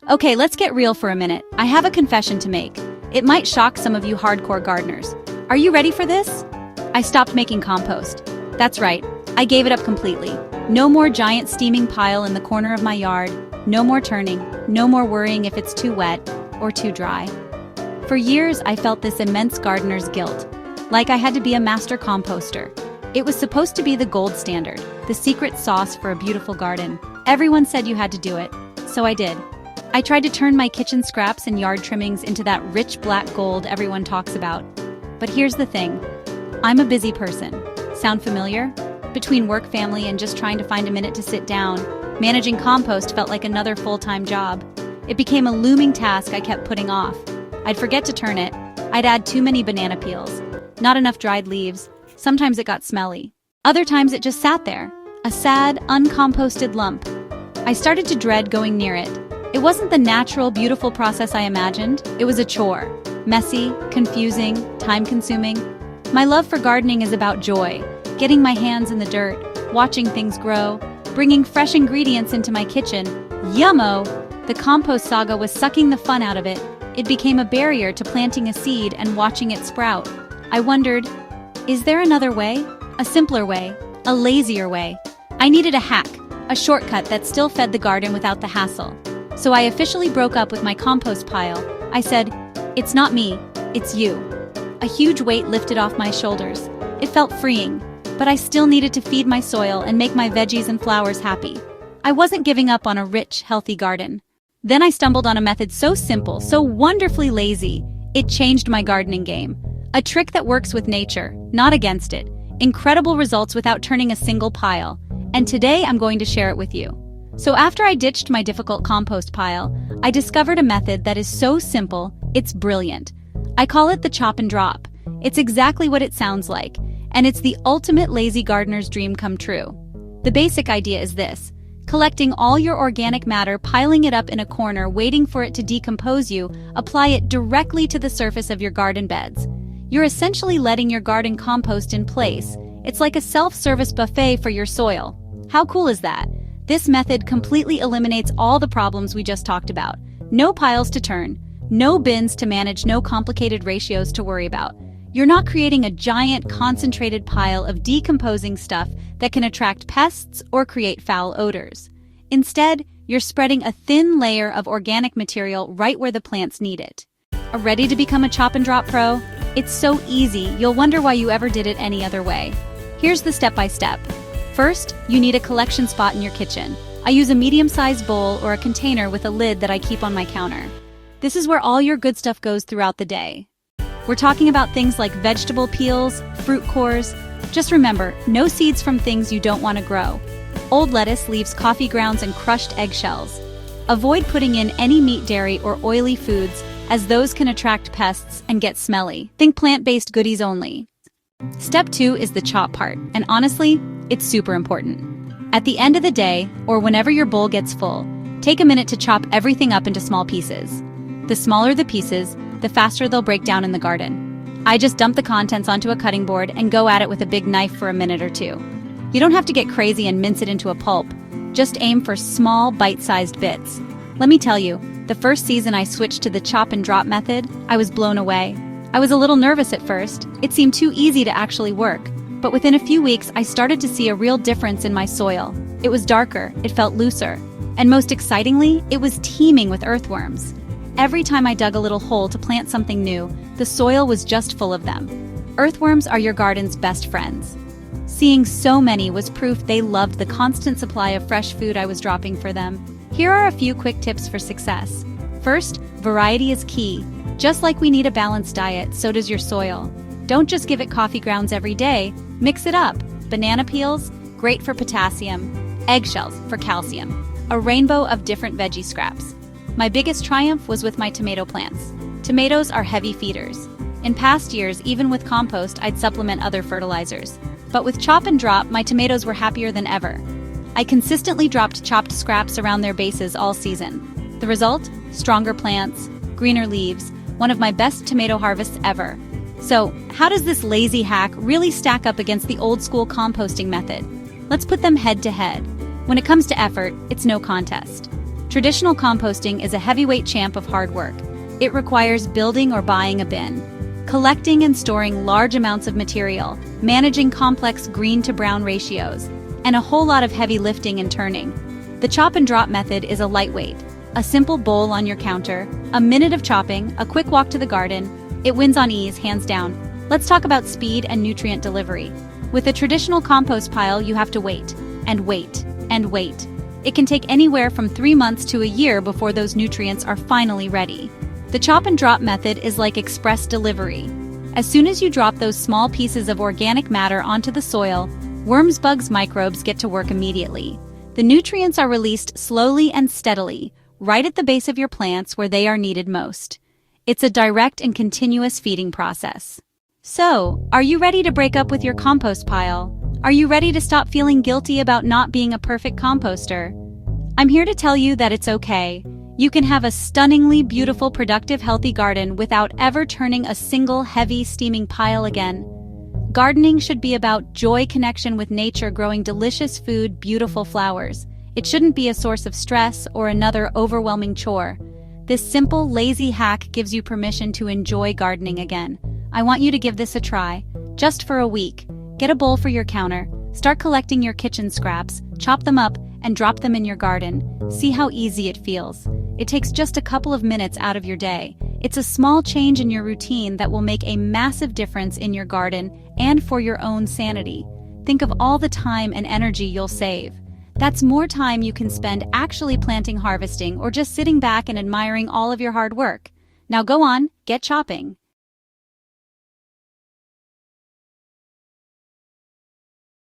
Okay, let's get real for a minute. I have a confession to make. It might shock some of you hardcore gardeners. Are you ready for this? I stopped making compost. That's right, I gave it up completely. No more giant steaming pile in the corner of my yard. No more turning. No more worrying if it's too wet or too dry. For years, I felt this immense gardener's guilt, like I had to be a master composter. It was supposed to be the gold standard, the secret sauce for a beautiful garden. Everyone said you had to do it, so I did. I tried to turn my kitchen scraps and yard trimmings into that rich black gold everyone talks about. But here's the thing. I'm a busy person. Sound familiar? Between work, family, and just trying to find a minute to sit down, managing compost felt like another full-time job. It became a looming task I kept putting off. I'd forget to turn it. I'd add too many banana peels. Not enough dried leaves. Sometimes it got smelly. Other times it just sat there, a sad, uncomposted lump. I started to dread going near it. It wasn't the natural, beautiful process I imagined. It was a chore. Messy, confusing, time-consuming. My love for gardening is about joy, getting my hands in the dirt, watching things grow, bringing fresh ingredients into my kitchen. Yummo! The compost saga was sucking the fun out of it. It became a barrier to planting a seed and watching it sprout. I wondered, is there another way? A simpler way? A lazier way? I needed a hack, a shortcut that still fed the garden without the hassle. So I officially broke up with my compost pile. I said, it's not me, it's you. A huge weight lifted off my shoulders. It felt freeing, but I still needed to feed my soil and make my veggies and flowers happy. I wasn't giving up on a rich, healthy garden. Then I stumbled on a method so simple, so wonderfully lazy, it changed my gardening game. A trick that works with nature, not against it. Incredible results without turning a single pile. And today I'm going to share it with you. So after I ditched my difficult compost pile, I discovered a method that is so simple, it's brilliant. I call it the chop and drop. It's exactly what it sounds like, and it's the ultimate lazy gardener's dream come true. The basic idea is this: collecting all your organic matter, piling it up in a corner, waiting for it to decompose you, apply it directly to the surface of your garden beds. You're essentially letting your garden compost in place. It's like a self-service buffet for your soil. How cool is that? This method completely eliminates all the problems we just talked about. No piles to turn, no bins to manage, no complicated ratios to worry about. You're not creating a giant, concentrated pile of decomposing stuff that can attract pests or create foul odors. Instead, you're spreading a thin layer of organic material right where the plants need it. Ready to become a chop and drop pro? It's so easy, you'll wonder why you ever did it any other way. Here's the step-by-step. First, you need a collection spot in your kitchen. I use a medium-sized bowl or a container with a lid that I keep on my counter. This is where all your good stuff goes throughout the day. We're talking about things like vegetable peels, fruit cores. Just remember, no seeds from things you don't want to grow. Old lettuce, leaves, coffee grounds, and crushed eggshells. Avoid putting in any meat, dairy, or oily foods, as those can attract pests and get smelly. Think plant-based goodies only. Step 2 is the chop part, and honestly, it's super important. At the end of the day, or whenever your bowl gets full, take a minute to chop everything up into small pieces. The smaller the pieces, the faster they'll break down in the garden. I just dump the contents onto a cutting board and go at it with a big knife for a minute or two. You don't have to get crazy and mince it into a pulp. Just aim for small, bite-sized bits. Let me tell you, the first season I switched to the chop and drop method, I was blown away. I was a little nervous at first. It seemed too easy to actually work. But within a few weeks, I started to see a real difference in my soil. It was darker, it felt looser. And most excitingly, it was teeming with earthworms. Every time I dug a little hole to plant something new, the soil was just full of them. Earthworms are your garden's best friends. Seeing so many was proof they loved the constant supply of fresh food I was dropping for them. Here are a few quick tips for success. First, variety is key. Just like we need a balanced diet, so does your soil. Don't just give it coffee grounds every day, mix it up. Banana peels, great for potassium. Eggshells for calcium. A rainbow of different veggie scraps. My biggest triumph was with my tomato plants. Tomatoes are heavy feeders. In past years, even with compost, I'd supplement other fertilizers. But with chop and drop, my tomatoes were happier than ever. I consistently dropped chopped scraps around their bases all season. The result? Stronger plants, greener leaves, one of my best tomato harvests ever. So, how does this lazy hack really stack up against the old-school composting method? Let's put them head to head. When it comes to effort, it's no contest. Traditional composting is a heavyweight champ of hard work. It requires building or buying a bin, collecting and storing large amounts of material, managing complex green to brown ratios, and a whole lot of heavy lifting and turning. The chop and drop method is a lightweight. A simple bowl on your counter, a minute of chopping, a quick walk to the garden. It wins on ease, hands down. Let's talk about speed and nutrient delivery. With a traditional compost pile, you have to wait, and wait, and wait. It can take anywhere from 3 months to a year before those nutrients are finally ready. The chop and drop method is like express delivery. As soon as you drop those small pieces of organic matter onto the soil, worms, bugs, microbes get to work immediately. The nutrients are released slowly and steadily, right at the base of your plants where they are needed most. It's a direct and continuous feeding process. So, are you ready to break up with your compost pile? Are you ready to stop feeling guilty about not being a perfect composter? I'm here to tell you that it's okay. You can have a stunningly beautiful, productive, healthy garden without ever turning a single heavy, steaming pile again. Gardening should be about joy, connection with nature, growing delicious food, beautiful flowers. It shouldn't be a source of stress or another overwhelming chore. This simple, lazy hack gives you permission to enjoy gardening again. I want you to give this a try, just for a week. Get a bowl for your counter, start collecting your kitchen scraps, chop them up, and drop them in your garden. See how easy it feels. It takes just a couple of minutes out of your day. It's a small change in your routine that will make a massive difference in your garden and for your own sanity. Think of all the time and energy you'll save. That's more time you can spend actually planting, harvesting, or just sitting back and admiring all of your hard work. Now go on, get chopping.